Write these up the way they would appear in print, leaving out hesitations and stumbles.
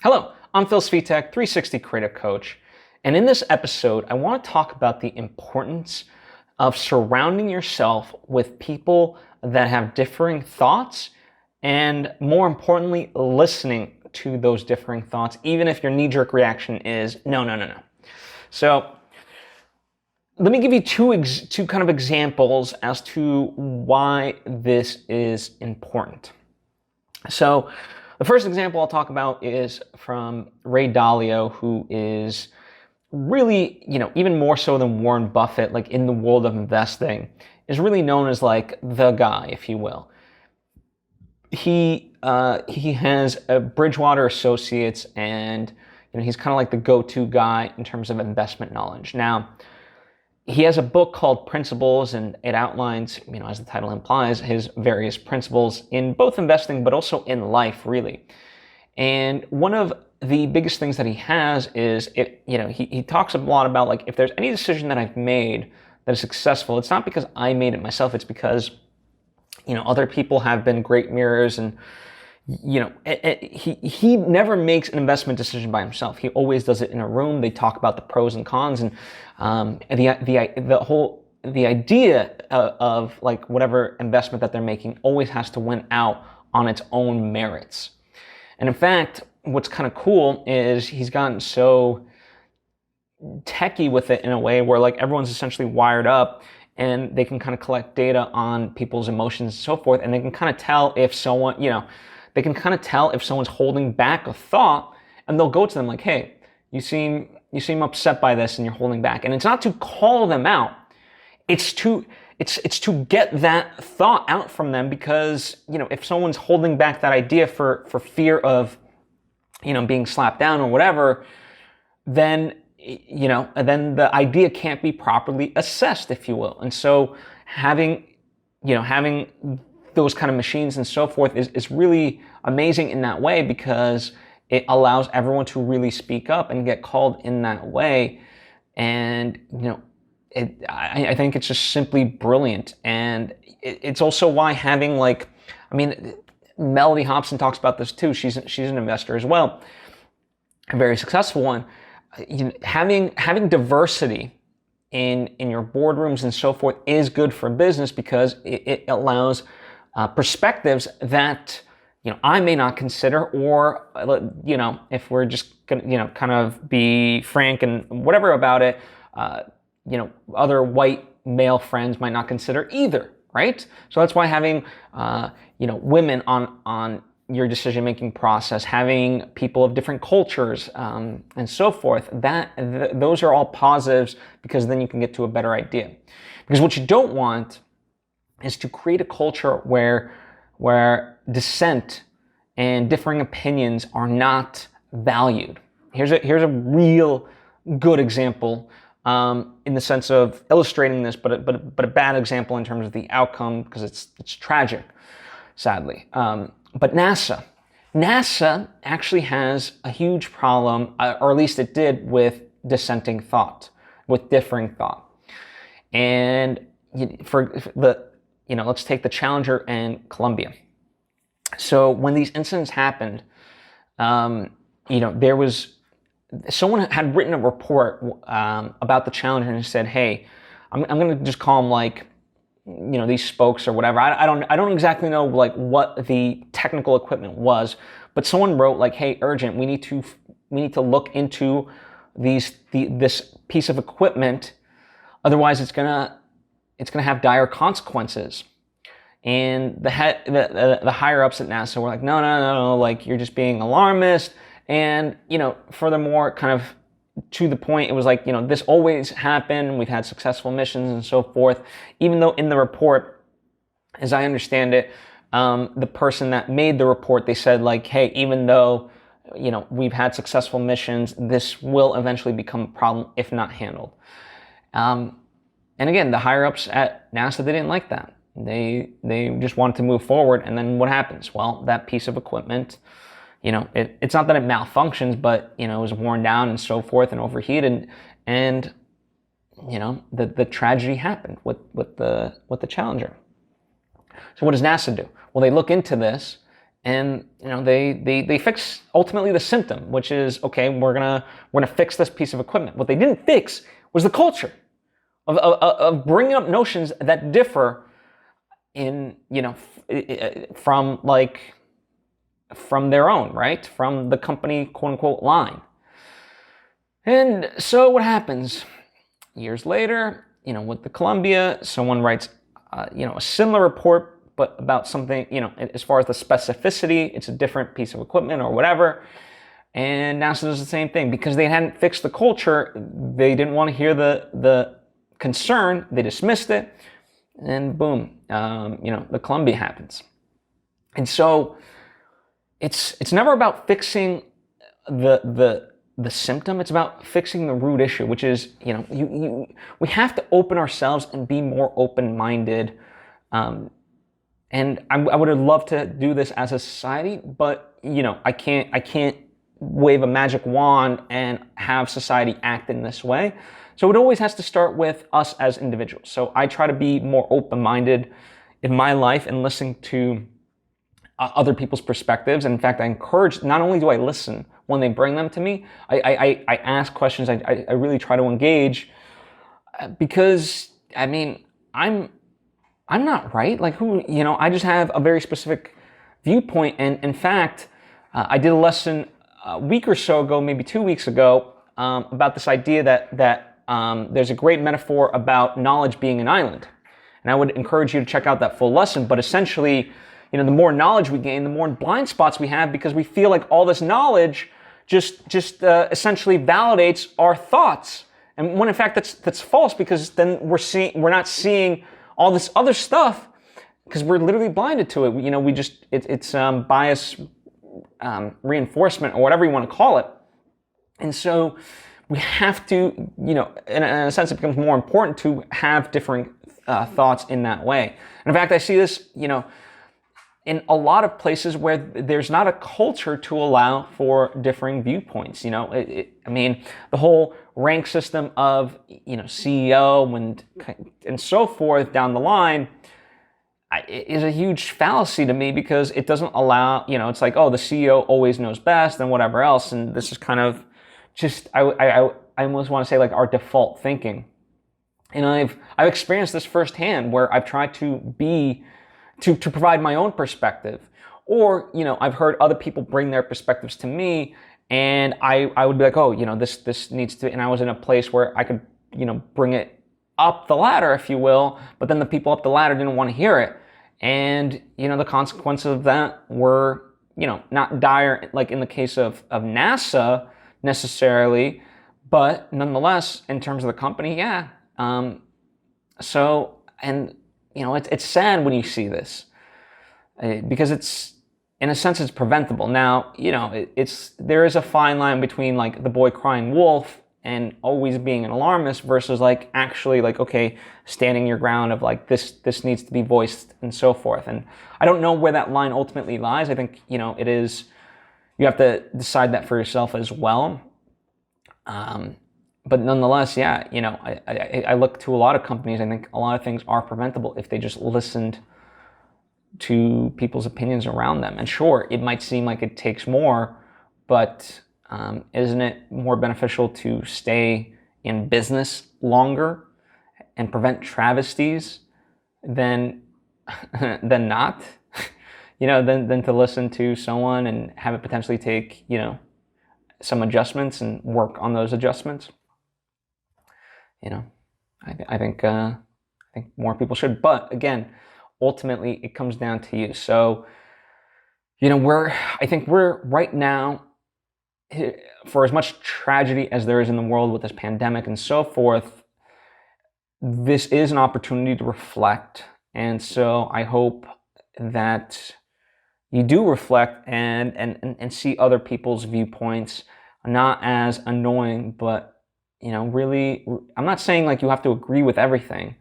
Hello, I'm Phil Svitek, 360 Creative Coach, and in this episode, I want to talk about the importance of surrounding yourself with people that have differing thoughts, and more importantly, listening to those differing thoughts, even if your knee-jerk reaction is, no. So, let me give you two kind of examples as to why this is important. So, the first example I'll talk about is from Ray Dalio, who is really, even more so than Warren Buffett, like in the world of investing, is really known as like the guy, if you will. He has a Bridgewater Associates, and he's kind of like the go-to guy in terms of investment knowledge. Now, he has a book called Principles, and it outlines, as the title implies, his various principles in both investing, but also in life, really. And one of the biggest things that he has is, he talks a lot about, like, if there's any decision that I've made that is successful, it's not because I made it myself, it's because, other people have been great mirrors, and he never makes an investment decision by himself. He always does it in a room. They talk about the pros and cons, and the idea of like whatever investment that they're making always has to win out on its own merits. And in fact, what's kind of cool is he's gotten so techie with it in a way where like everyone's essentially wired up, and they can kind of collect data on people's emotions and so forth, and they can kind of tell if someone, they can kind of tell if someone's holding back a thought, and they'll go to them like, hey, you seem upset by this and you're holding back. And it's not to call them out. It's to get that thought out from them, because, if someone's holding back that idea for fear of, being slapped down or whatever, then the idea can't be properly assessed, if you will. And so having those kind of machines and so forth is really amazing in that way, because it allows everyone to really speak up and get called in that way. And, I think it's just simply brilliant. And it's also why having Melody Hobson talks about this too. She's an investor as well, a very successful one. Having diversity in your boardrooms and so forth is good for business, because it allows perspectives that I may not consider, or if we're just gonna kind of be frank and whatever about it, other white male friends might not consider either, right? So that's why having women on your decision-making process, having people of different cultures and so forth, those are all positives, because then you can get to a better idea. Because what you don't want is to create a culture where dissent and differing opinions are not valued. Here's a real good example in the sense of illustrating this, but a bad example in terms of the outcome, because it's tragic, sadly. But NASA actually has a huge problem, or at least it did, with dissenting thought, with differing thought. And let's take the Challenger and Columbia. So when these incidents happened, there was someone had written a report about the Challenger and said, hey, I'm going to just call them these spokes or whatever. I don't exactly know what the technical equipment was, but someone wrote hey, urgent, we need to look into this piece of equipment, otherwise it's gonna have dire consequences. And the higher ups at NASA were like, no, you're just being alarmist. And furthermore, kind of to the point, it was this always happened. We've had successful missions and so forth. Even though in the report, as I understand it, the person that made the report, they said hey, even though we've had successful missions, this will eventually become a problem if not handled. And again, the higher ups at NASA, they didn't like that. They just wanted to move forward. And then what happens? Well, that piece of equipment, it's not that it malfunctions, but it was worn down and so forth and overheated, and the tragedy happened with the Challenger. So what does NASA do? Well, they look into this, and they fix ultimately the symptom, which is, okay, we're gonna fix this piece of equipment. What they didn't fix was the culture of bringing up notions that differ in from their own, right, from the company quote unquote line. And so what happens years later, with the Columbia, someone writes a similar report, but about something, as far as the specificity, it's a different piece of equipment or whatever. And NASA does the same thing. Because they hadn't fixed the culture, they didn't want to hear the concern, they dismissed it, and boom, the Columbia happens. And so it's never about fixing the symptom, it's about fixing the root issue, which is, we have to open ourselves and be more open-minded. And I would have loved to do this as a society, but I can't wave a magic wand and have society act in this way. So it always has to start with us as individuals. So I try to be more open-minded in my life and listening to other people's perspectives. And in fact, I encourage, not only do I listen when they bring them to me, I ask questions, I really try to engage, because I'm not right. Like, I just have a very specific viewpoint. And in fact, I did a lesson a week or so ago, maybe 2 weeks ago, about this idea that there's a great metaphor about knowledge being an island. And I would encourage you to check out that full lesson. But essentially, the more knowledge we gain, the more blind spots we have, because we feel like all this knowledge just essentially validates our thoughts. And when in fact that's false, because then we're not seeing all this other stuff, because we're literally blinded to it. It's bias reinforcement, or whatever you want to call it. And so we have to, in a sense, it becomes more important to have different thoughts in that way. And in fact, I see this, in a lot of places where there's not a culture to allow for differing viewpoints. The whole rank system of, CEO and so forth down the line is a huge fallacy to me, because it doesn't allow, it's like, oh, the CEO always knows best and whatever else. And this is kind of just, I almost want to say, like, our default thinking. And I've experienced this firsthand, where I've tried to provide my own perspective, or I've heard other people bring their perspectives to me, and I would be like, oh, this needs to, and I was in a place where I could bring it up the ladder, if you will, but then the people up the ladder didn't want to hear it, and the consequences of that were not dire, like in the case of NASA necessarily, but nonetheless in terms of the company, yeah. It's sad when you see this, because it's, in a sense, it's preventable. Now, there is a fine line between, like, the boy crying wolf and always being an alarmist versus, like, actually, like, okay, standing your ground of, like, this needs to be voiced and so forth. And I don't know where that line ultimately lies. I think, it is, you have to decide that for yourself as well. But nonetheless, yeah, I look to a lot of companies. I think a lot of things are preventable if they just listened to people's opinions around them. And sure, it might seem like it takes more, but isn't it more beneficial to stay in business longer and prevent travesties than not? Than to listen to someone and have it potentially take, some adjustments and work on those adjustments. I think more people should. But again, ultimately, it comes down to you. So, I think we're right now, for as much tragedy as there is in the world with this pandemic and so forth, this is an opportunity to reflect. And so I hope that you do reflect and see other people's viewpoints, not as annoying, but really, I'm not saying like you have to agree with everything,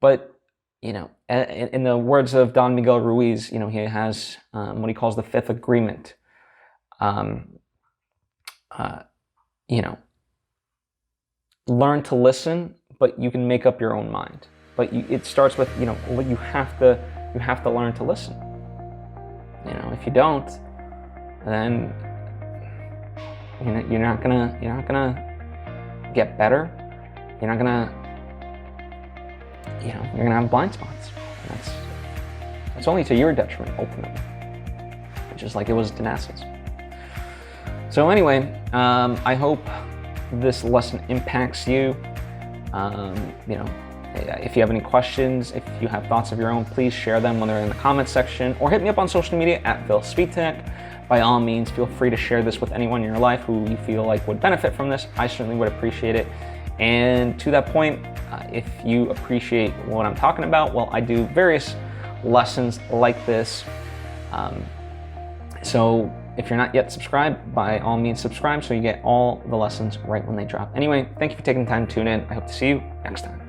but, in the words of Don Miguel Ruiz, he has what he calls the fifth agreement. Learn to listen, but you can make up your own mind. But it starts with, you have to learn to listen. If you don't, then you're not gonna get better. You're not gonna, you're gonna have blind spots. And that's only to your detriment ultimately, just like it was to NASA's. So anyway, I hope this lesson impacts you. If you have any questions, if you have thoughts of your own, please share them when they're in the comments section, or hit me up on social media at Svitek. By all means, feel free to share this with anyone in your life who you feel like would benefit from this. I certainly would appreciate it. And to that point, if you appreciate what I'm talking about, well, I do various lessons like this. So if you're not yet subscribed, by all means subscribe so you get all the lessons right when they drop. Anyway, thank you for taking the time to tune in. I hope to see you next time.